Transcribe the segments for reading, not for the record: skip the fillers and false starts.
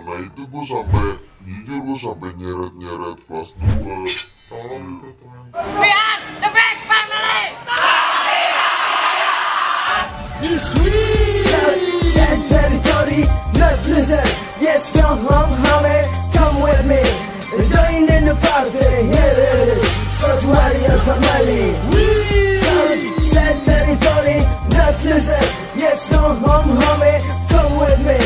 Karena itu gue sampai jujur gue sampai nyeret kelas 2. Tolong itu teman. Biar the big family. This week, sad territory, not listen. Yes, come home, homie, come with me. Join in the party, here it is. South Warrior family. Sad territory, not listen. Yes, come home, homie, come with me.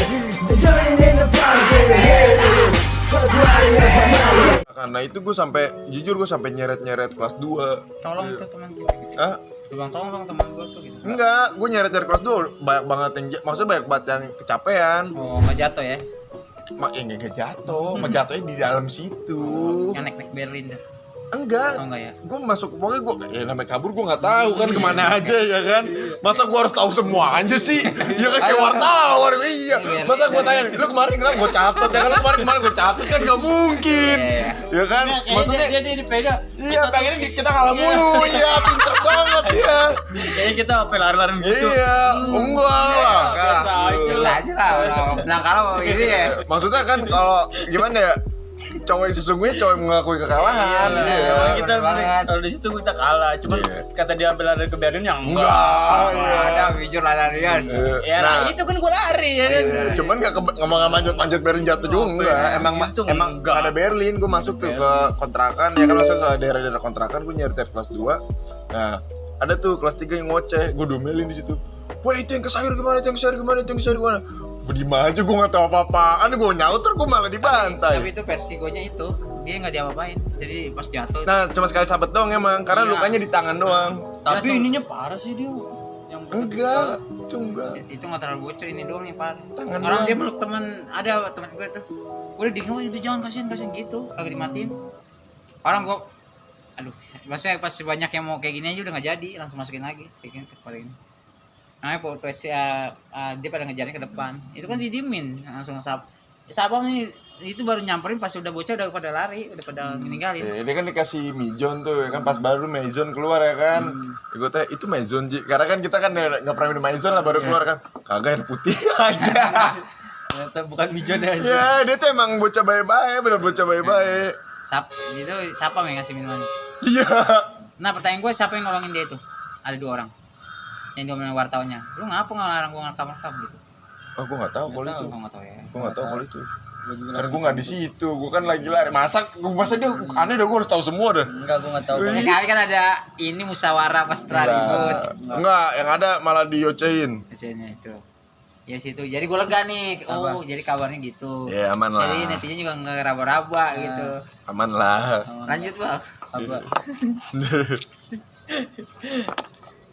Join in the party, here it is. South Warrior family. Karena itu gue sampai jujur gue sampai nyeret kelas 2. Tolong tuh teman gue. Hah? Bang tolong dong teman gue tuh gitu. Enggak, gue nyeret kelas 2 banyak banget yang maksudnya banyak banget yang kecapean. Oh, nggak jatuh ya? Mak yang enggak jatuh, jatuhnya di dalam situ. Yang naik Berlin dah. Enggak. Oh enggak ya? Gue masuk pokoknya gue namanya kabur gue nggak tahu kan kemana aja ya kan. Masa gue harus tahu semua aja sih? Ya kan kayak wartawan. Iya. Masa gue tanya, lu kemarin kenapa gue catat ya kan? Lu kemarin gue catat kan nggak mungkin. Ya kan? Maksudnya dia di peda. iya pengennya kita kalah mulu. Iya pinter banget ya. Kayaknya kita lari-lari gitu. Iya, enggak lah. Biasa aja lah. Nah kalau ini ya. Maksudnya kan kalau gimana ya? Cowok yang sesungguhnya cowok yang mengakui kekalahan. Iya, kita banget. kalau di situ kita kalah. Cuman Iya. kata dia ambil lari ke Berlin yang Enggak. Iya. Ada bijur larian. Ya nah, itu kan gue lari ya kan. Iya, cuman nggak manjat Berlin jatuh juga enggak. Emang Enggak. ada Berlin, gue masuk tuh ke kontrakan ya kan masuk ke daerah-daerah kontrakan gue nyari kelas 2. Nah, ada tuh kelas 3 yang ngoceh, gue domelin di situ. Wah, itu yang ke sayur gimana? Itu yang ke sayur gimana? Gue diem aja, gue nggak tahu apa-apaan, gue nyauter, gue malah dibantai. Tapi itu versi gue nya itu dia nggak diapa-apain. Jadi pas jatuh. Nah, cuma sekali sabet doang emang, karena Iya. lukanya di tangan doang. Tapi Langsung- ininya parah sih dia. Yang Enggak, enggak. Itu nggak terlalu bocor ini doang nih parah. Tangan Orang doang. dia meluk teman ada teman gue tuh. Udah udah jangan kasihan gitu, kagak dimatiin. Orang gua aduh, maksudnya pas banyak yang mau kayak gini aja udah nggak jadi, langsung masukin lagi kayak gini pada ini. Nah, dia pada ngejarin ke depan. Itu kan didiemin, langsung Sabang nih itu baru nyamperin pas udah bocah udah pada lari, udah pada ninggalin. Ya, ini kan dikasih Mijon tuh ya kan pas baru Maison keluar ya kan. Gue tanya itu Maison Ji. Karena kan kita kan nggak pernah minum Maison lah baru keluar kan. Kagak air putih aja. Ternyata bukan Mijon ya. Ya dia tuh emang bocah baik-baik, bener bocah baik-baik. Itu siapa yang ngasih minuman? Iya. Nah, pertanyaan gue siapa yang nolongin dia itu? Ada 2 orang. Yang diomelin wartawannya. Lu ngapa ngelarang gue ngerekam gitu? Oh gue nggak tahu kalau itu. Gue nggak tahu ya. Gue nggak tahu kalau itu. Karena gue nggak di situ. Gue kan lagi lari. Masa dia aneh dah gue harus tahu semua dah. Enggak, gua enggak tahu. Ya kali kan ada ini musyawarah pas setelah ribut. Enggak, yang ada malah diocehin. Hasilnya itu. Ya situ. Jadi gue lega nih. Oh, jadi kabarnya gitu. Ya aman lah. Jadi netizen juga nggak raba-raba gitu. Aman lah. Lanjut, Bang. Apa?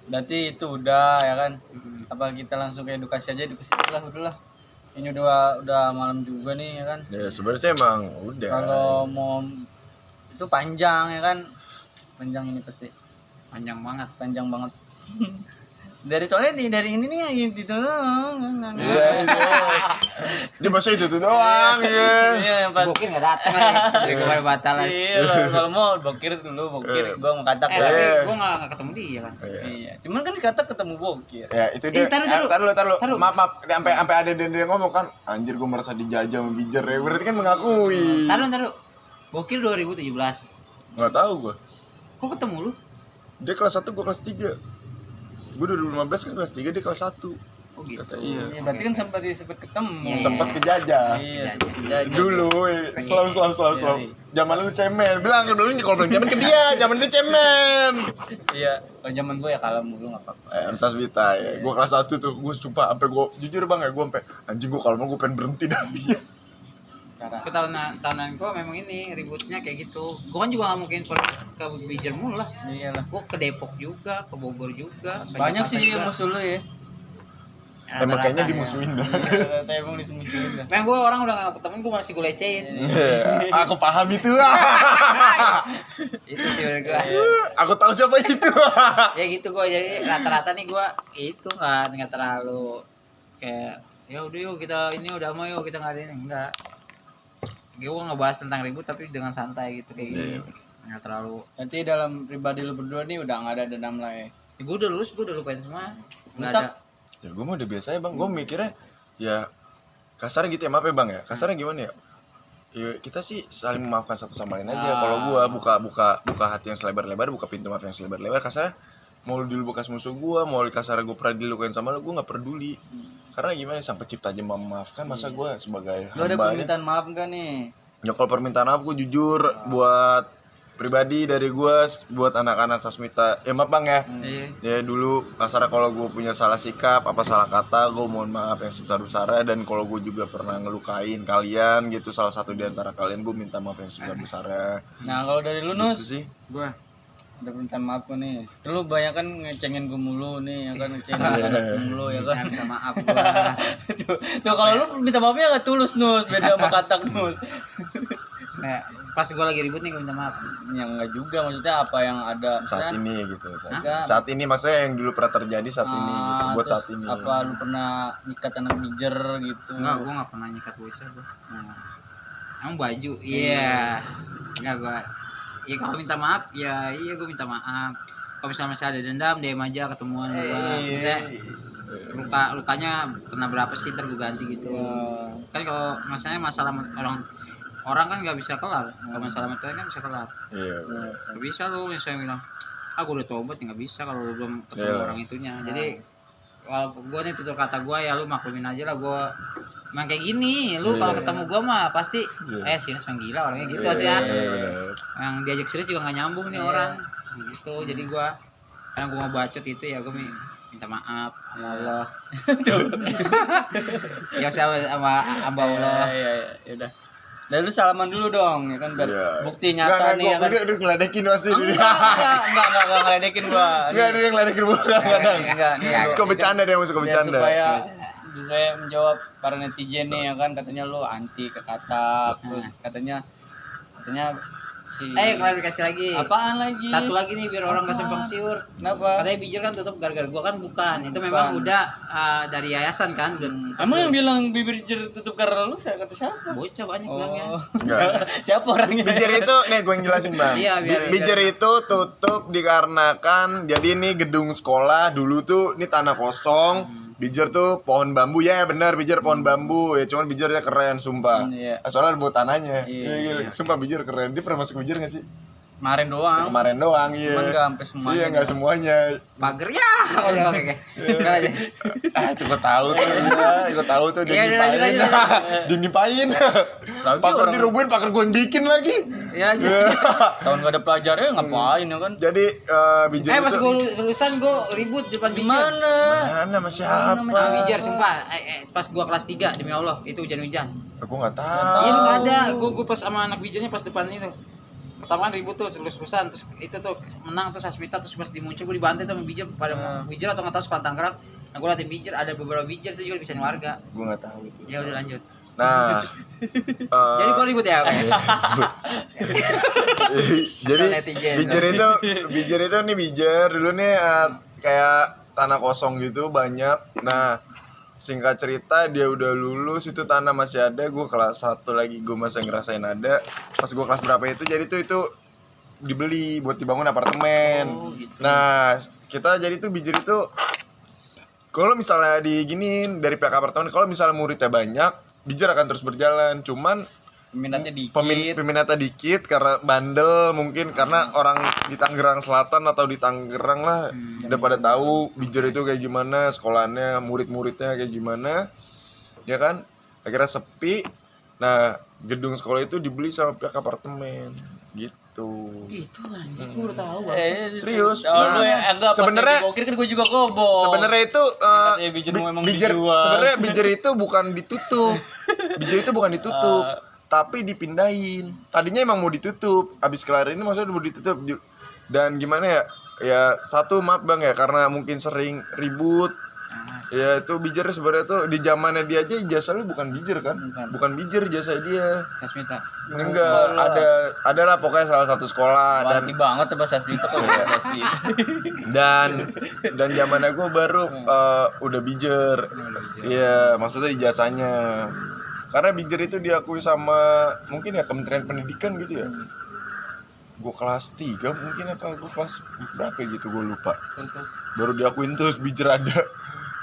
Berarti itu udah ya kan. Apa kita langsung ke edukasi aja, edukasi udahlah. Ini udah malam juga nih ya kan. Ya sebenarnya emang udah. Kalau mau itu panjang ya kan. Panjang ini pasti. Panjang banget. Panjang banget. Soalnya dari ini nih gitu. Iya itu. Dia masa itu tuh doang ya. Iya, yang Si Bokir nggak datang nih. Jadi gue baru batalan. iya, kalau mau bokir dulu, bokir. Gua mau katak. Tapi gue nggak ketemu dia kan. Iya. Cuman kan kata ketemu bokir. Ya itu dia. Taruh. Maaf. Sampai ada dia ngomong kan, anjir gue merasa dijajah sama Bijer ya. Berarti kan mengakui. Taruh. Bokir 2017. Enggak tahu gue. Kok ketemu lu? Dia kelas 1, gue kelas 3. Gue 2015 kan kelas 3, dia kelas 1. Oh gitu. Kata iya. Ya, berarti kan sempat ketemu. Iya. Sempat kejajah. Iya, Dulu, selalu. Zaman lu cemen. Bilang ke dulu kalau bilang cemen ke dia, zaman dia cemen. Iya, kalau zaman gue ya kalah mulu enggak apa-apa. Sasmita ya. Gue kelas 1 tuh, gue sumpah sampai gue jujur Bang ya, gue sampai anjing gue kalau mau gue pengen berhenti dah dia. Ke tahunan gue memang ini ributnya kayak gitu. Gue kan juga nggak mungkin ke Bijer mulu lah. Iyalah. Gue ke Depok juga, ke Bogor juga. Ke Banyak Jakarta sih juga. musuh lu ya. Emang kayaknya Rata-rata. dimusuhin dah. Ternyata emang disemusuhin dah. Memang gue orang udah gak ketemu gue masih gue lecehin. Aku paham itu. Itu sih menurut gue. Aku tahu siapa itu. Ya gitu gue jadi rata-rata nih gue itu nggak terlalu kayak ya udah yuk kita ini udah mau yuk kita nggak ada ini enggak. Gue ngebahas tentang ribut tapi dengan santai gitu kayak gini. Nggak terlalu. Nanti dalam pribadi lu berdua nih udah nggak ada dendam lah ya. Gue udah lulus, gue udah lupain semua. Nggak Tetap. ada. Ya gue mah udah biasa ya Bang. Gue mikirnya ya kasarnya gitu ya, maaf ya bang ya, kasarnya gimana ya, ya kita sih saling memaafkan satu sama lain aja. Kalau gua buka hati yang selebar-lebar, buka pintu maaf yang selebar-lebar. Kasarnya mau lu dulu bekas musuh gua, mau kasarnya gua pernah dilukain sama lu, gua nggak peduli. Karena gimana, sang pencipta aja memaafkan, masa gua sebagai Lu ada hamba permintaan maaf enggak nih? ya. Kalau permintaan maaf gua jujur buat pribadi dari gua, buat anak-anak Sasmita, ya maaf bang ya. Iya. Ya dulu kasarnya kalau gue punya salah sikap, apa salah kata, gue mohon maaf yang sebesar-besarnya. Dan kalau gue juga pernah ngelukain kalian gitu, salah satu di antara kalian, gue minta maaf yang sebesar-besarnya. Nah, kalau dari lu Gitu Nus, sih. Gua ada permintaan maaf gua nih. Lu banyak kan ngecengin gue mulu nih, ya kan ngecengin anak mulu ya kan. minta maaf gua. Tuh kalau lu minta maafnya enggak tulus Nus, beda sama katak Nus. Kayak pas gua lagi ribut nih gua minta maaf. Yang enggak juga, maksudnya apa yang ada Saat misalnya, ini gitu. Hah? Saat ini maksudnya yang dulu pernah terjadi saat ini gitu. Buat terus saat ini. apa lu pernah nyikat anak bijer gitu? Enggak, gua enggak pernah nyikat bocah gua. Nah. Emang baju. Iya. Enggak gua. Ya kalau minta maaf, ya iya gua minta maaf. Kalau misalnya masih ada dendam, DM aja ketemuan gua. Misalnya lukanya kena berapa sih, ntar gua ganti gitu. Kan kalau masalahnya masalah orang kan nggak bisa kelar. Kalau masalah materi kan bisa kelar. Iya. Nggak bisa lu misalnya bilang, gua udah tobat ya nggak bisa kalau lu belum ketemu Iya. orang itunya. Jadi kalau gua nih tutur kata gua, ya lu maklumin aja lah, gua emang kayak gini. Lu kalau ketemu gua mah pasti Sinus emang gila orangnya gitu sih ya. Bener. Yang diajak serius juga nggak nyambung nih orang gitu. Jadi gua karena gua mau bacot itu, ya gua minta maaf sama Allah. Ya sama hamba Allah. Iya, ya udah. Dan lu salaman dulu dong, ya kan biar Iya. bukti nyata nih ya kan. Udah ngeledekin pasti. Enggak ngeledekin gua. Enggak, dia ngeledekin gua kadang. Enggak, nih. Suka bercanda dia, suka Biar bercanda. supaya saya menjawab para netizen nih ya kan, katanya lu anti ke katak, terus katanya si Klarifikasi lagi. apaan lagi? Satu lagi nih biar orang nggak simpang siur. Kenapa? Katanya bijir kan tutup gara-gara gua, kan bukan. Itu memang udah dari yayasan kan. Udah, Emang yang bilang bibir jer tutup karena lu saya kata siapa? bocah banyak bilangnya. Enggak. Siapa orangnya? Bijer itu, nih gue yang jelasin bang. Iya, biar Bijer itu tutup dikarenakan, jadi ini gedung sekolah dulu tuh, ini tanah kosong. Bijer tuh pohon bambu, ya benar, bijer pohon bambu. Ya cuman bijernya keren, sumpah. Iya. Soalnya buat tanahnya. Iya. Iya, sumpah bijer keren. Dia pernah masuk bijer gak sih? Kemarin doang. Kemarin doang, iya. Cuman nggak sampai semuanya. Iya, nggak semuanya. Pager ya. Udah oke. Enggak aja. Itu gue tahu tuh, ya. Gue tahu tuh dia Iya, udah, lanjut, nipain. lanjut. Dinipain. Lagi Paker orang- dirubuhin, paker gue yang bikin lagi. Ya aja. Tahun gak ada pelajarnya ngapain ya kan? Jadi bijer Pas itu gua lulusan gua ribut di depan bijir. Gimana? mana sama siapa? Sama bijir sumpah. Pas gua kelas 3 demi Allah, itu hujan-hujan. Aku nggak tahu. Iya lu nggak ada. Gua pas sama anak bijirnya pas depan itu. Pertama kan ribut tuh, lulus-lulusan, terus itu tuh menang, terus Asmita, terus pas dimuncul gue dibantai sama bijir pada mau bijir atau nggak tahu sekolah Tangerang. Nah gue latih bijir, ada beberapa bijir itu juga bisa warga. Gue nggak tahu itu. Ya udah lanjut. Nah, Jadi gue ribut ya, oke. jadi Netizen. bijer itu nih bijer dulu nih kayak tanah kosong gitu banyak. Nah, singkat cerita dia udah lulus, itu tanah masih ada. Gue kelas 1 lagi, gue masih ngerasain ada. Pas gue kelas berapa itu, jadi tuh itu dibeli buat dibangun apartemen. Oh, gitu. Nah, kita jadi tuh bijer itu kalau misalnya diginiin dari pihak apartemen, kalau misalnya muridnya banyak, bijer akan terus berjalan. Cuman Peminatnya dikit. peminatnya dikit karena bandel, mungkin karena orang di Tangerang Selatan atau di Tangerang lah udah pada tahu bijer itu kayak gimana, sekolahannya, murid-muridnya kayak gimana, ya kan. Akhirnya sepi. Nah, gedung sekolah itu dibeli sama pihak apartemen gitu. Gitu anjir, gue udah tahu Bang. Serius. Oh, lu ya enggak sebenarnya kan gue juga kobok. sebenarnya itu Katanya bijer memang bijer dijual. sebenarnya bijer itu bukan ditutup. Bijer itu bukan ditutup, tapi dipindahin. Tadinya emang mau ditutup, habis kelar ini maksudnya mau ditutup. Dan gimana ya? Ya satu maaf Bang ya, karena mungkin sering ribut. Ya itu bijer sebenarnya tuh di zamannya dia aja ijazahnya bukan bijer kan? Bukan bijer ijazah dia. Asmita. Enggak, ada lah pokoknya salah satu sekolah. Dan Wanti banget coba Sasmita kok Sasmita. dan zamannya gue baru udah bijer. Iya, maksudnya ijazahnya. Karena bijer itu diakui sama mungkin ya Kementerian Pendidikan gitu ya. Gue kelas 3 mungkin apa gue kelas berapa gitu gue lupa. Baru diakuin terus bijer ada.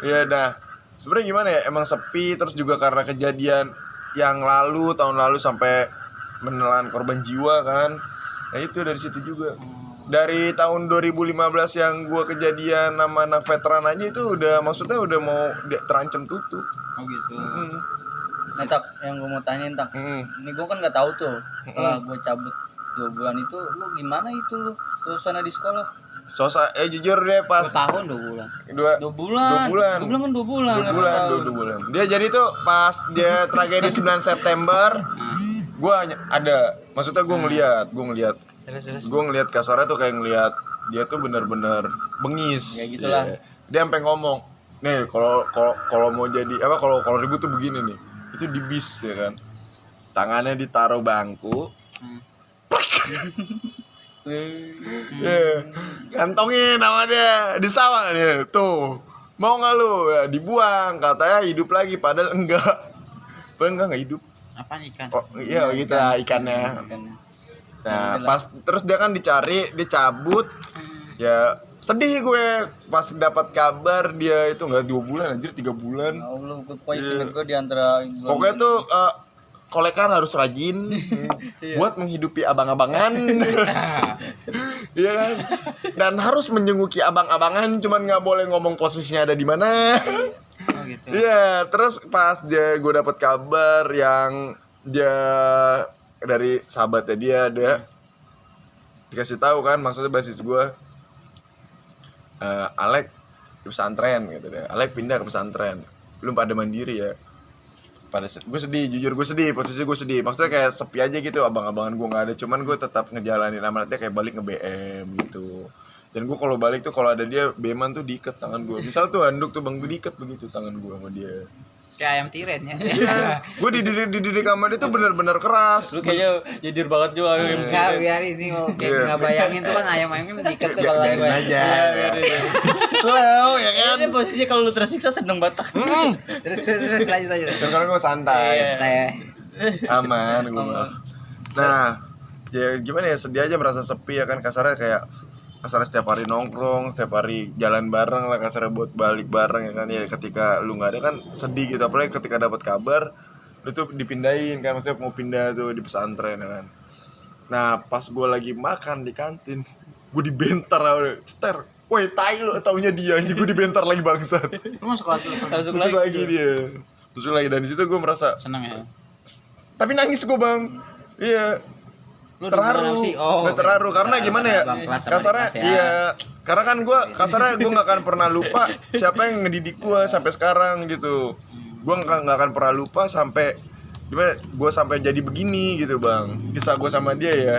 Ya nah, sebenarnya gimana ya, emang sepi, terus juga karena kejadian yang lalu tahun lalu sampai menelan korban jiwa kan. Nah itu dari situ juga. Dari tahun 2015 yang gua kejadian sama anak veteran aja itu udah, maksudnya udah mau terancam tutup. Oh gitu. Nah, Tak, yang gue mau tanyain, Tak. Ini gue kan nggak tahu tuh. Setelah gue cabut 2 bulan itu, lu gimana itu lu suasana di sekolah? Jujur deh pas 2 tahun 2 bulan. 2 bulan. 2 bulan. Gue bilang kan 2 bulan. 2 bulan, 2 bulan. Dia jadi tuh pas dia tragedi 9 September, gua ada, maksudnya gua ngeliat Terus. gue ngeliat kasarnya tuh kayak ngeliat dia tuh bener-bener bengis. Ya gitulah. Dia sampai ngomong, nih kalau mau jadi apa, kalau ribut tuh begini nih, itu di bis ya kan, tangannya ditaruh bangku, gantongin sama dia di sawah nih, tuh mau nggak lu, ya, dibuang, katanya hidup lagi, padahal nggak hidup. Apaan ikan? Oh iya gitu lah ikannya. Nah pas terus dia kan dia cabut, ya sedih gue pas dapat kabar dia itu nggak 2 bulan anjir, 3 bulan. Ya Allah, pokoknya singkat gue di antara Pokoknya tuh kolekan harus rajin buat menghidupi abang-abangan. Iya kan? Dan harus menyenguki abang-abangan, cuman nggak boleh ngomong posisinya ada di mana. Oh gitu. Iya, terus pas gue dapat kabar yang dia dari sahabatnya dia ada dikasih tahu kan, maksudnya basis gue, Alek di pesantren gitu deh. Alek pindah ke pesantren, belum pada mandiri ya. Gue sedih, jujur gue sedih, posisi gue sedih. Maksudnya kayak sepi aja gitu, abang-abangan gue nggak ada. Cuman gue tetap ngejalanin amanatnya, kayak balik nge-BM gitu. Dan gue kalau balik tuh kalau ada dia BM-an tuh diikat tangan gue. Misal tuh handuk tuh bang, gue diikat begitu tangan gue sama dia. Kayak ayam tiren ya. Iya, gue dididik sama dia tuh bener-bener keras. Lu kayaknya jujur banget juga. Enggak, biar ini mau kayak nggak bayangin tuh kan ayam-ayam kan diikat tuh kalau Biarin gue. aja. Slow ya kan. Ini posisinya kalau lu tersiksa seneng batak. Terus lanjut aja. Sekarang gue santai, Teh. aman gue mah. Nah, ya gimana ya, sedih aja, merasa sepi ya kan, kasarnya setiap hari nongkrong, setiap hari jalan bareng lah kasarnya, buat balik bareng ya kan. Ya ketika lu nggak ada kan sedih gitu, apalagi ketika dapat kabar lu tuh dipindahin kan, maksudnya mau pindah tuh di pesantren ya kan. Nah pas gue lagi makan di kantin, gue dibentar awalnya, ceter, woi tai lu, taunya dia anjing, gue dibentar lagi bangsat. Lu masuk lagi. Masuk lagi dia, masuk lagi, dan di situ gue merasa Seneng ya. tapi nangis gue bang. Iya, Lu terharu, sih? Oh, terharu karena gimana ya, Bang, kelas sama kasarnya kelas ya. iya, karena kan gue nggak akan pernah lupa siapa yang ngedidik gue sampai sekarang gitu. Gue nggak akan pernah lupa sampai gimana gue sampai jadi begini gitu bang, kisah gue sama dia ya.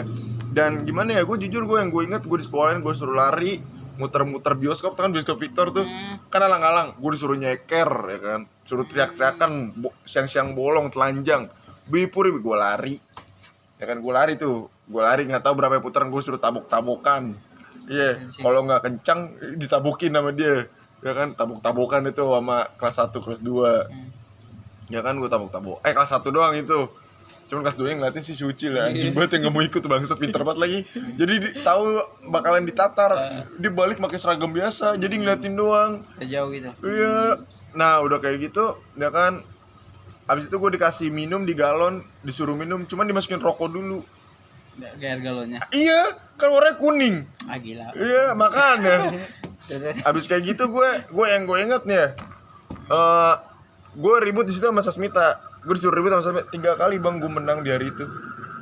Dan gimana ya, gue jujur, gue yang gue inget, gue di sekolahin gue suruh lari muter-muter bioskop, kan bioskop Victor tuh kan alang-alang, gue disuruh nyeker ya kan, suruh teriak-teriakan, siang-siang bolong telanjang, bipuri, gue lari ya kan, gue lari nggak tahu berapa putaran, gue suruh tabok-tabokan. Iya, kalau nggak kencang ditabokin sama dia ya kan, tabok-tabokan itu sama kelas 1 kelas 2 ya kan, gue tabok-tabok kelas 1 doang itu, cuman kelas 2 yang ngeliatin si Suci lah, anjing banget yang nggak mau ikut, bangsat, pinter banget lagi. Jadi tahu bakalan ditatar, dia balik pakai seragam biasa, jadi ngeliatin doang. Jauh gitu. Iya, nah udah kayak gitu ya kan. Abis itu gue dikasih minum di galon, disuruh minum, cuman dimasukin rokok dulu. Gair galonnya. Iya, kan warnanya kuning. Ah gila. Iya, makanya. Terus Abis kayak gitu gue inget nih ya, gue ribut di situ sama Sasmita. Gue disuruh ribut sama Sasmita 3 kali bang, gue menang di hari itu.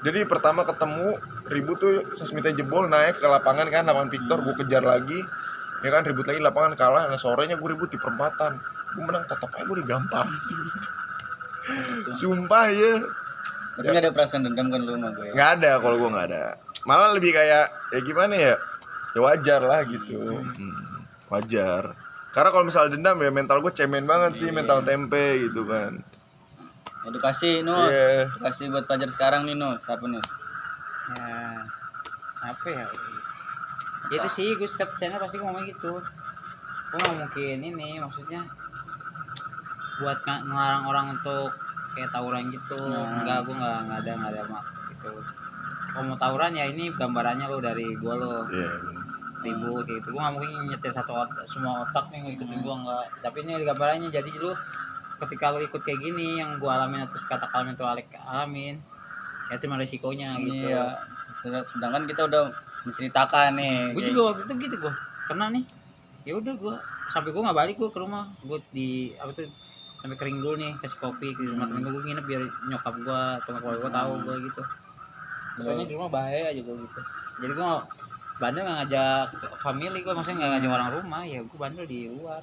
Jadi pertama ketemu ribut tuh, Sasmita jebol naik ke lapangan kan, lapangan Victor, gue kejar lagi. Ya kan, ribut lagi, lapangan kalah. Nah sorenya gue ribut di perempatan, gue menang, tetap aja gue digampar. Sumpah ya. Tapi nggak ada perasaan dendam kan lu sama gue? Nggak ada, kalau gue nggak ada. Malah lebih kayak ya gimana ya, ya wajar lah gitu. Wajar. Karena kalau misalnya dendam ya mental gue cemen banget sih, mental tempe gitu kan. Edukasi Nus, Iya. edukasi buat pelajar sekarang nih Nus, apa Nus? ya apa ya? Ya itu sih, gue setiap channel pasti ngomong gitu. Gue nggak mungkin ini, maksudnya buat ngelarang orang untuk kayak tawuran gitu. Enggak, gue nggak ada mak gitu. Kalau mau tawuran ya ini gambarannya lo dari gue lo. Iya. ribut kayak gitu. Gue nggak mungkin nyetir semua otak nih ngikutin gue nggak. Tapi ini gambarannya, jadi lu ketika lu ikut kayak gini yang gue alamin atau kata alamin atau Alek alamin, ya terima resikonya gitu. Iya. Sedangkan kita udah menceritakan nih. Gue juga waktu itu gitu, gue kena nih. Ya udah gue sampai gue nggak balik gue ke rumah. Gue di apa tuh sampai kering dulu nih, kasih kopi ke rumah temen gue nginep biar nyokap gue atau keluarga gue tahu gue gitu. Pokoknya di rumah bahaya aja gue gitu. Jadi gue bandel nggak ngajak family gue, maksudnya nggak ngajak orang rumah, ya gue bandel di luar.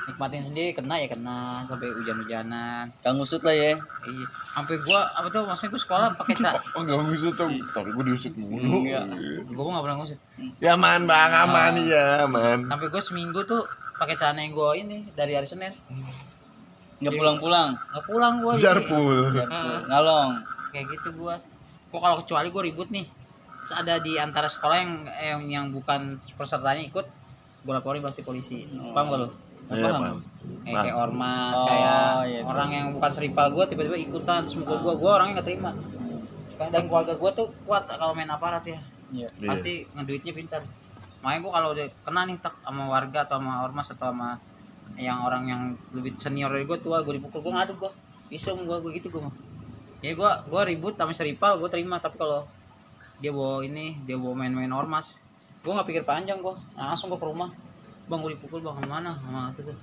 Nikmatin sendiri, kena ya kena sampai hujan-hujanan. Kang usut lah ya. Iya, sampai gue apa tuh, maksudnya gue sekolah pakai Oh enggak ngusut tuh, tapi gue diusut mulu. Enggak. gue nggak pernah ngusut. Ya aman bang, aman ya aman. Sampai gue seminggu tuh pakai celana yang gue ini dari hari Senin. Nggak pulang-pulang. Nggak pulang gue. Jarpul. Ngalong. Kayak gitu gue. Kok kalau kecuali gue ribut nih, terus ada di antara sekolah yang bukan pesertanya ikut, gue laporin pasti polisi. Paham gak lo? Iya paham. Kayak ormas, Oh, kayak iya, orang yang bukan seripal gue tiba-tiba ikutan, semua gue orangnya nggak terima. Dan keluarga gue tuh kuat kalau main aparat ya, Iya. pasti ngeduitnya pintar. Makanya gue kalau udah kena nih tak sama warga atau sama ormas atau sama yang orang yang lebih senior dari gue, tua gue dipukul, gue ngadu, gue visum, gue gitu gue mah. Ya gue ribut sama seripal gue terima, tapi kalau dia bawa main-main ormas, gue nggak pikir panjang, gue langsung gue ke rumah. Bang gue dipukul bang, kemana? Nah itu tuh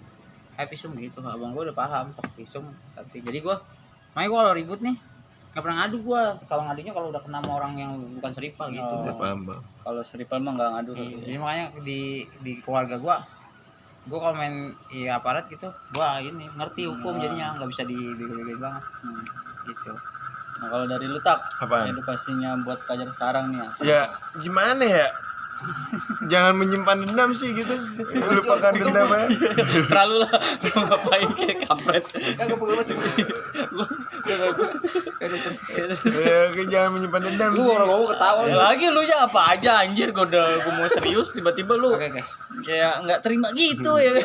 visum gitu, abang gue udah paham tak visum. Tapi jadi gue makanya gue kalau ribut nih nggak pernah ngadu gue. Kalau ngadunya kalau udah kena sama orang yang bukan seripal gitu. Ya paham bang. Kalau seripal mah nggak ngadu. Iya, jadi makanya di keluarga gue kalau main aparat gitu, gue ini ngerti hukum, jadinya nggak bisa dibego-begoin banget gitu. Nah kalau dari lu tak, Apaan? edukasinya buat pelajar sekarang nih apa? Ya gimana ya? Jangan menyimpan dendam sih gitu. Lupakan dendam ya. Terlalu lah, lu ngapain kayak kampret. Kagak pukul masih. Ya, jangan menyimpan dendam Lu sih. orang ketawa. Ya lagi lu ya apa aja anjir, gue mau serius tiba-tiba lu Oke. kayak nggak terima gitu ya.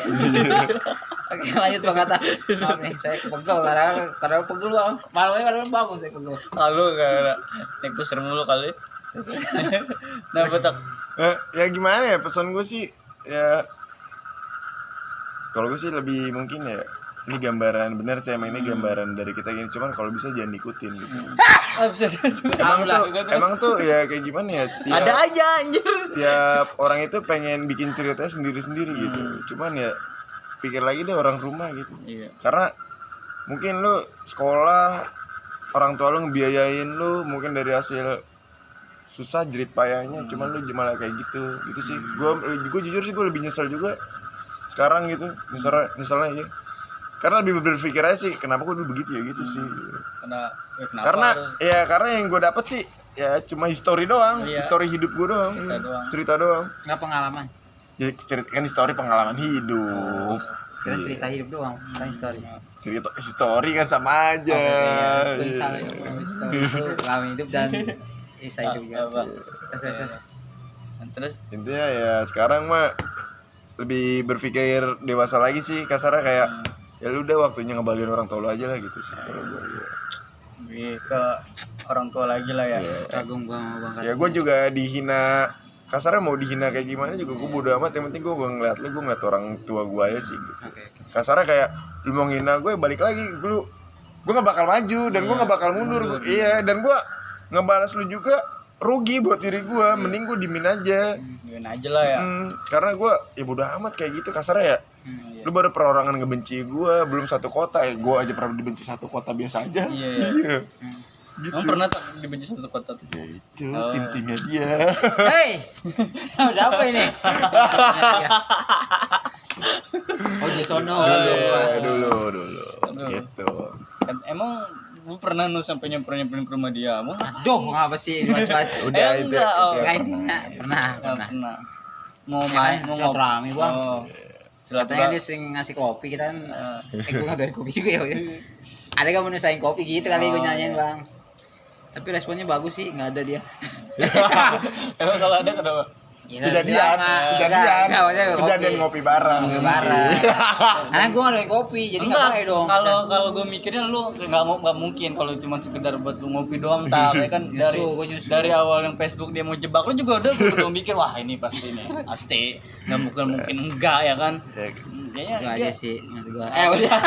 Oke, lanjut Bang Kata. Maaf nih, saya pegel karena pegel Bang. Malamnya kadang bangun saya pegel. Lalu kayak naik pusar mulu kali. Nah betul. Ya gimana ya, pesan gue sih ya, kalau gue sih lebih mungkin ya, ini gambaran bener sih, emang ini gambaran dari kita gini, cuman kalau bisa jangan diikutin gitu. Emang tuh ya kayak gimana ya, Ada aja anjir. setiap orang itu pengen bikin ceritanya sendiri-sendiri gitu. Cuman ya pikir lagi deh orang rumah gitu. Iya. Karena mungkin lu sekolah, orang tua lu ngebiayain lu mungkin dari hasil susah jerit payahnya, cuman lu malah kayak gitu sih. Gue jujur sih gue lebih nyesel juga sekarang gitu, misalnya ya, karena lebih berpikir aja sih kenapa gue dulu begitu ya gitu sih. Karena yang gue dapet sih ya cuma histori doang, histori hidup gue doang, cerita doang. Nggak pengalaman. Jadi kan histori pengalaman hidup. Kira cerita hidup doang, bukan story. Cerita histori kan sama aja. Itu salah ya. Story itu pengalaman hidup dan kisah hidup juga. Terus Intinya ya sekarang mah lebih berpikir dewasa lagi sih, kasarnya kayak ya lu udah waktunya ngebagiin orang tua lu aja lah gitu sih kalau gue. ke orang tua lagi lah ya. Kagum gua sama Bang Kata. Ya gue juga dihina, kasarnya mau dihina kayak gimana juga gue bodo amat, yang penting gue ngeliat lu, gue ngeliat orang tua gue aja sih gitu. Kasarnya kayak lu mau ngina gue balik lagi, gue gak bakal maju dan gue gak bakal mundur. Iya, dan gue ngebalas lu juga rugi buat diri gue, mending gue dimin aja. Dimin aja lah ya. Karena gue ya bodo amat kayak gitu kasarnya ya. Lu baru perorangan ngebenci gue, belum satu kota ya, gue aja pernah dibenci satu kota biasa aja. Iya. Gitu. Emang pernah tak dibenci satu kota tuh? Ya itu tim-timnya dia. Hei, udah apa ini? Oh di sono Dulu. Gitu. Kan emang lu pernah nu sampai nyamperin ke rumah dia? Mau Aduh, ngapa sih mas-mas? Udah itu. enggak, oh. Ya, Pernah. pernah. Mau Ya main, kan, mau silaturahmi Bang. Oh. Katanya dia sering ngasih kopi, kita kan gue nggak dari kopi juga ya. Ada gak menusain kopi gitu kali gue nyanyain Bang. Tapi responnya bagus sih, nggak ada dia. Emang kalau ada kenapa? Ya, Kejadian, kejadian ngopi bareng. Ngopi bareng. Karena gue ada kopi, jadi nggak pakai dong. Kalau gue mikirnya lu nggak mungkin kalau cuma sekedar buat lu ngopi doang tapi kan dari awal yang Facebook dia mau jebak lu juga udah mikir wah ini pasti nih pasti nggak mungkin enggak ya kan. Kayaknya Itu aja sih menurut gue. Udah.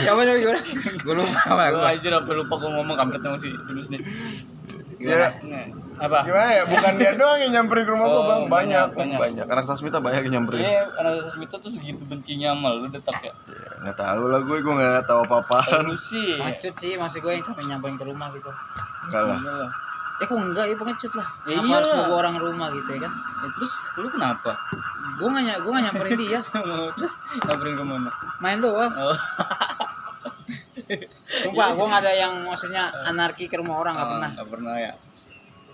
Ya benar gimana? Gue lupa malah gue gue. aja lupa gue ngomong kampret sama si Yunus nih. Ya, Apa? gimana ya? Bukan dia doang yang nyamperin ke rumah gua, Bang. banyak. Banyak. Anak Sasmita banyak yang nyamperin. Iya, anak Sasmita tuh segitu bencinya sama lu detak ya. Nggak tahu lah gue nggak tahu apa-apaan. Lu sih. Pengecut sih maksud gue yang sampai nyamperin ke rumah gitu. Enggak lah. Iyalah. Kok enggak ya pengecut lah. Ya Apa harus iyalah. bawa orang rumah gitu ya kan? Ya, terus lu kenapa? Gue nggak nyamperin dia, Terus nyamperin kemana? main doang. Oh. Sumpah gue nggak ada yang maksudnya anarki ke rumah orang, nggak pernah. Nggak pernah ya.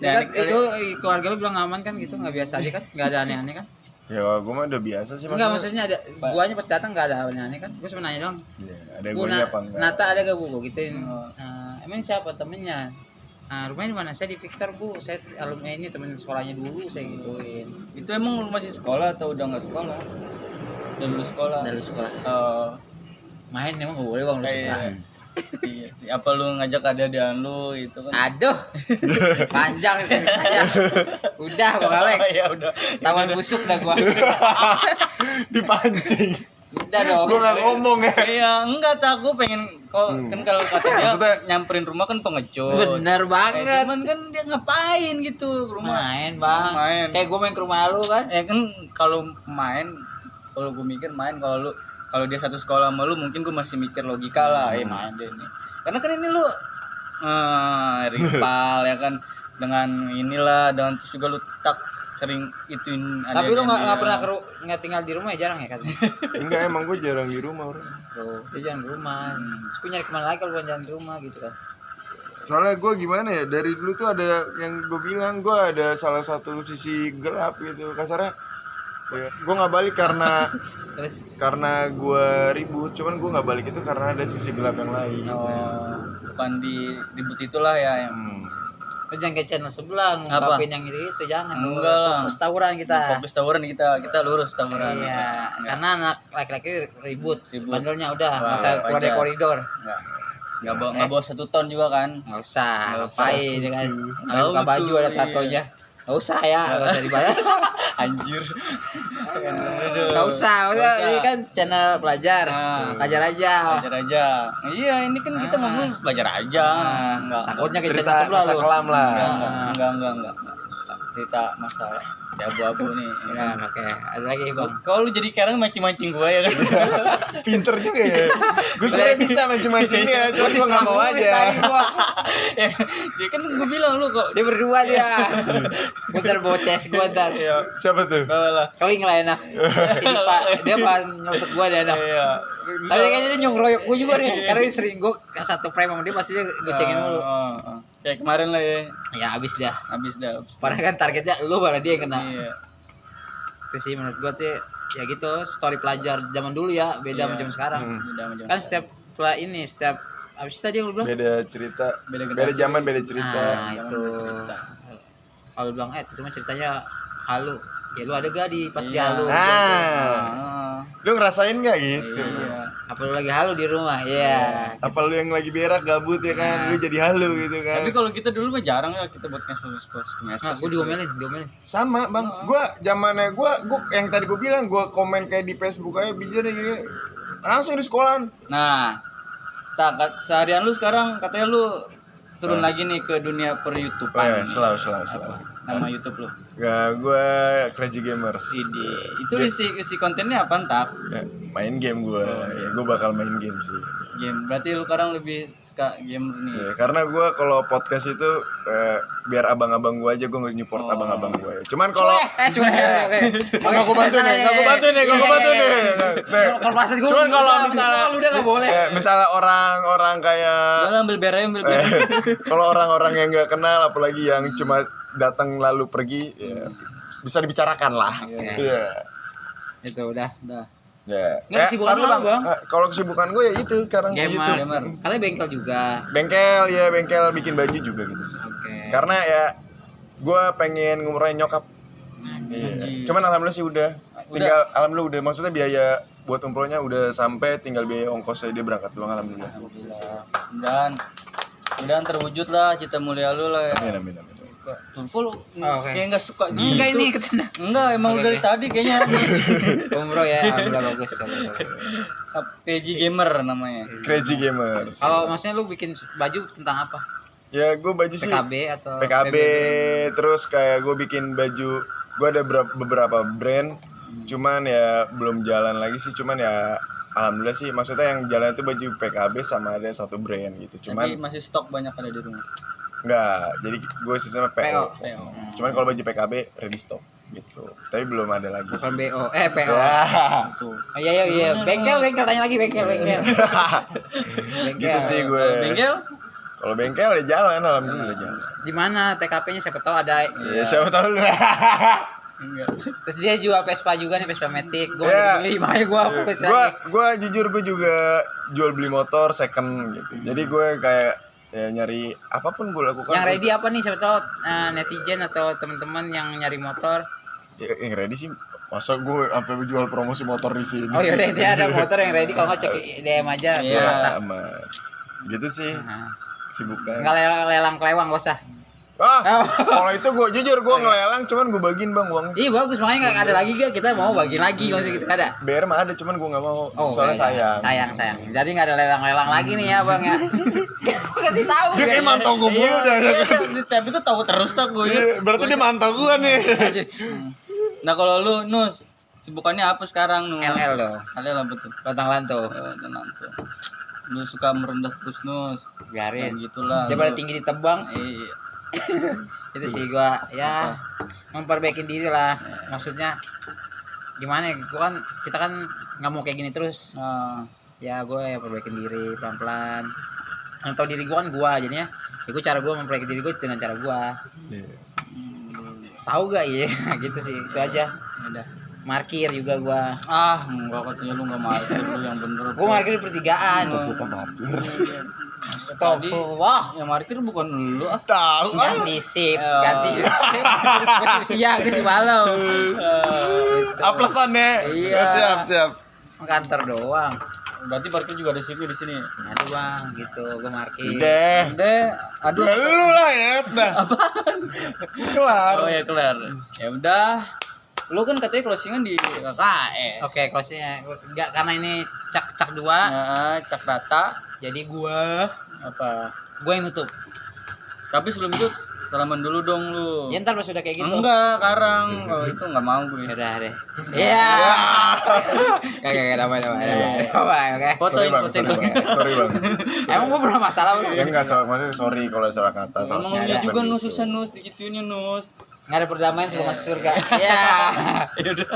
Ya, kan, ini- itu keluarga lu bilang aman kan gitu, nggak biasa aja kan, nggak ada aneh-aneh kan? Ya gue mah udah biasa sih. Enggak maksudnya ada, guanya pas datang nggak ada aneh-aneh kan? Gue cuma nanya doang. Iya, ada Bu, gue apa enggak? Nata ada gak bu? Gue gituin. Oh. Emang siapa temennya? Rumahnya di mana? Saya di Victor bu. Saya alumni ini temen sekolahnya dulu. Saya gituin. Itu emang lu masih sekolah atau udah nggak sekolah? Udah lulus sekolah. Dari sekolah. Oh, Main emang gak boleh bang lu sekolah. iya sih. Apa lu ngajak adik-adikan lu itu kan? Aduh, panjang ceritanya. Udah bang Alex. Ya udah. Taman busuk dah gua. Dipancing. Udah dong. Gue nggak ngomong ya. Iya, enggak tak aku pengen kok kan kalau kata dia Maksudnya- nyamperin rumah kan pengecut. Bener banget. Cuman kan dia ngapain gitu ke rumah? Main bang. Main. Kayak gue main ke rumah lu kan. Kan kalau main, kalau gue mikir main kalau dia satu sekolah sama lu mungkin gue masih mikir logika lah, main deh ini. Karena kan ini lu rival ya kan dengan inilah dan terus juga lu tak sering ituin Tapi lu nggak pernah nggak tinggal di rumah ya, jarang ya kan? Enggak, emang gue jarang di rumah orang. Tuh, dia jangan di rumah. Terus gue nyari kemana lagi kalau bukan jalan di rumah gitu kan? Soalnya gue gimana ya, dari dulu tuh ada yang gue bilang gue ada salah satu sisi gelap gitu kasarnya. Ya, gue nggak balik Terus karena gue ribut, cuman gue nggak balik itu karena ada sisi gelap yang lain. bukan di ribut itulah ya yang lu jangan kayak channel sebelah ngungkapin yang itu jangan. Enggak lah. Fokus tawuran kita. fokus tawuran kita lurus tawuran. Iya, Enggak. karena anak laki-laki ribut. Ribut. Bandelnya udah, Wah, masa keluar dari wajar. koridor. Nggak bawa 1 ton juga kan? Nggak usah, Nggak usah. ngapain ya kan? Ada Tahu buka baju tuh, ada iya. tatonya. Nggak usah ya, nggak usah dibayar. Anjir. Nggak usah, maksudnya ini kan channel belajar. Nah. Belajar aja. Belajar aja. Iya, ini kan kita ngomong belajar aja. Nah, takutnya kayak Cerita channel sebelah masa lu. kelam lah. Enggak. Cerita masalah di abu-abu nih. Ya, oke. Ada lagi bang. Kalau lu jadi sekarang mancing-mancing gua ya kan. Pinter juga ya. Gue sebenarnya bisa mancing-mancing dia, cuma gue nggak mau aja. Ya, dia kan gua bilang lu kok. Dia berdua dia. Bentar boces gua ntar. Siapa tuh? Bawa lah. Keling lah enak. Sini pak, dia pak nyeletuk gua dia enak. Iya. Tapi kayaknya dia nyongroyok gua juga nih. Karena dia sering gua satu frame sama dia pasti dia gocengin mulu. Kayak kemarin lah ya. Ya abis dah. Habis dah. Padahal kan targetnya lu malah dia yang kena. Iya. Itu sih menurut gua tuh ya gitu story pelajar zaman dulu ya beda sama Iya. zaman sekarang. Udah macam Kan setiap setiap abis tadi yang lu bilang. Beda cerita, Beda beda generasi. zaman, beda cerita. Nah Zaman itu. bercerita. Kalau lu bilang itu mah ceritanya halu. Ya lu ada gak di pas di Iya. halu? Nah, lu ngerasain nggak gitu? Iya. Apa lu lagi halu di rumah? Iya. Apa lu yang lagi berak gabut ya kan? Lu jadi halu gitu kan? Tapi kalau kita dulu mah jarang ya kita buat kasus Nah, gua diomelin. Sama bang, gua zamannya gua yang tadi gua bilang gua komen kayak di Facebook aja bijar gini, langsung di sekolahan. Nah, seharian lu sekarang katanya lu turun lagi nih ke dunia per YouTubean. Selalu. Nama YouTube lu. Ya, gua Crazy Gamers. Itu isi kontennya apa tak? Ya, main game gua. Ya, gua bakal main game sih. Game. Berarti lu sekarang lebih suka gamer nih. Ya, karena gua kalau podcast itu biar abang-abang gua aja, gua nge-support abang-abang gua. Ya. Cuman kalau Oke. Nggak gua bantuin nih. Kalau pasal gua. Cuman kalau misalnya lu udah enggak boleh. misalnya orang-orang kayak Udah ambil bere. kalau orang-orang yang nggak kenal apalagi yang cuma datang lalu pergi ya, bisa dibicarakan lah. Iya. Itu udah. Ya. Nggak, kesibukan lu, Bang? Kalau kesibukan gue ya itu sekarang di Gamer. YouTube. Katanya bengkel juga. Bengkel bikin baju juga gitu sih. Oke. Karena ya gue pengen ngumrohin nyokap. Nah, Iya. Cuman alhamdulillah sih udah. Tinggal alhamdulillah udah, maksudnya biaya buat umrohnya udah sampai, tinggal biaya ongkosnya dia berangkat doang alhamdulillah. Dan terwujud lah cita mulia lu lah. Amin. Tumpul kayak enggak suka gitu. Enggak ini ketenda. Enggak, emang dari tadi kayaknya. Umroh ya, alhamdulillah bagus. PG Gamer namanya. Crazy Gamer. Kalau maksudnya lu bikin baju tentang apa? Ya gue baju sih PKB atau PKB, terus kayak gue bikin baju, gue ada beberapa brand, cuman ya belum jalan lagi sih, cuman ya alhamdulillah sih, maksudnya yang jalan itu baju PKB sama ada satu brand gitu, cuman Tapi masih stok banyak ada di rumah. enggak, jadi gue sistemnya PO. PO. Cuman kalau baju PKB ready stock gitu, tapi belum ada lagi bukan sih. BO, PO. Ya. Tuh. Oh, iya. Bengkel tanya lagi bengkel. Gitu sih gue. Bengkel? Kalau bengkel ya jalan, alhamdulillah jalan. Di mana TKP-nya siapa tahu ada. Ya siapa tahu lu. Enggak. Terus dia jual Vespa juga nih, Vespa Matic. Gue Ya. beli, makanya gue fokus Gue jujur gue juga jual beli motor second gitu. Jadi gue kayak ya nyari apapun gue lakukan. Yang ready apa nih, siapa tahu netizen atau teman-teman yang nyari motor. Ya, yang ready sih, masa gue sampai jual promosi motor di sini. Oh iya, dia ada motor yang ready, kalau nggak cek DM aja. Iya. Aman. Gitu sih. Sibukan. Nggak lelang kelewang, gak usah. Kalau itu gue jujur gue ngelelang, cuman gue bagiin bang uangnya. Iya bagus, makanya nggak ada lagi gak, kita mau bagiin lagi, masih gitu ada. BR mah ada, cuman gue nggak mau. Oh, Soalnya sayang. Jadi nggak ada lelang-lelang lagi nih ya bang ya. Gue kasih tahu. Dia kayak mantau gue mulu dah. Tapi itu tahu terus tak gue. Berarti dia mantau gue nih. Nah kalau lu Nus, sibukannya apa sekarang Nus? LL dong. LL apa tuh? Lontang lanto. Tenang tuh. Lu suka merendah terus Nus. Biarin. Gitulah. Siapa ada tinggi ditebang. Iya. Itu sih gua ya memperbaikin diri lah. Maksudnya gimana ya? Kita kan nggak mau kayak gini terus. Nah, Ya gue ya perbaikin diri pelan-pelan. Yang tahu diri gua kan gua, jadinya ya cara gua memperbaiki diri gua dengan cara gua. Tahu gak ya? Gitu sih, itu aja. udah. Markir juga gua. Enggak katanya lu enggak markir lu yang bener. Gua markir di pertigaan. Kita markir. Astagfirullah. Yang markir bukan lu Tahu kan? Ganti sip, ganti sip siang, sip malam. Aplesannya. Iya. Siap. Kantor doang. Berarti parkir juga ada sipnya di sini. Aduh bang, gitu, gue markir. Udah. Aduh. Lu lah ya, dah. Kelar. Oh ya kelar. Ya udah. Lu kan katanya closingan di KKS. Oke, close-nya enggak, karena ini cak 2. Nah, cak data. Jadi gua yang nutup. Tapi sebelum itu salaman dulu dong lu. Ya ntar pas udah kayak gitu. Enggak, sekarang. Kalau itu enggak mau gue. Udah deh. Iya. Kayak damai. Oke. Fotoin. Sorry bang. Emang gua pernah masalah belum? Ya enggak, maksudnya sorry kalau salah kata. Salah Emang ada. dia juga gitu. Nus susah Nus digituinnya Nus. Nggak ada perdamaian sebelum masuk surga. Iya. Ya udah.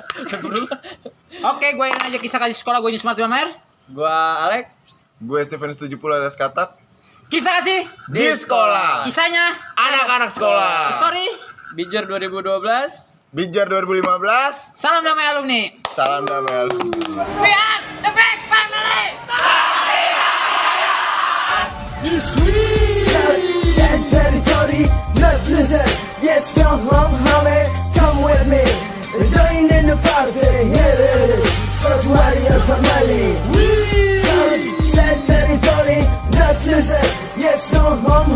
Oke, gue yang aja kisah kasih sekolah gue di Smart Pamer. Gua Alek. Gue Steven 70 alias Katak. Kisah kasih Di sekolah. kisahnya Anak-anak sekolah. story. Bijar 2012. Bijar 2015. Salam damai alumni. Salam damai. We are the Big Family! East Sad territory, not listen. Yes, come with me. Join in the party, here it is. South Warrior family. Sad territory, not listen. Yes, come home,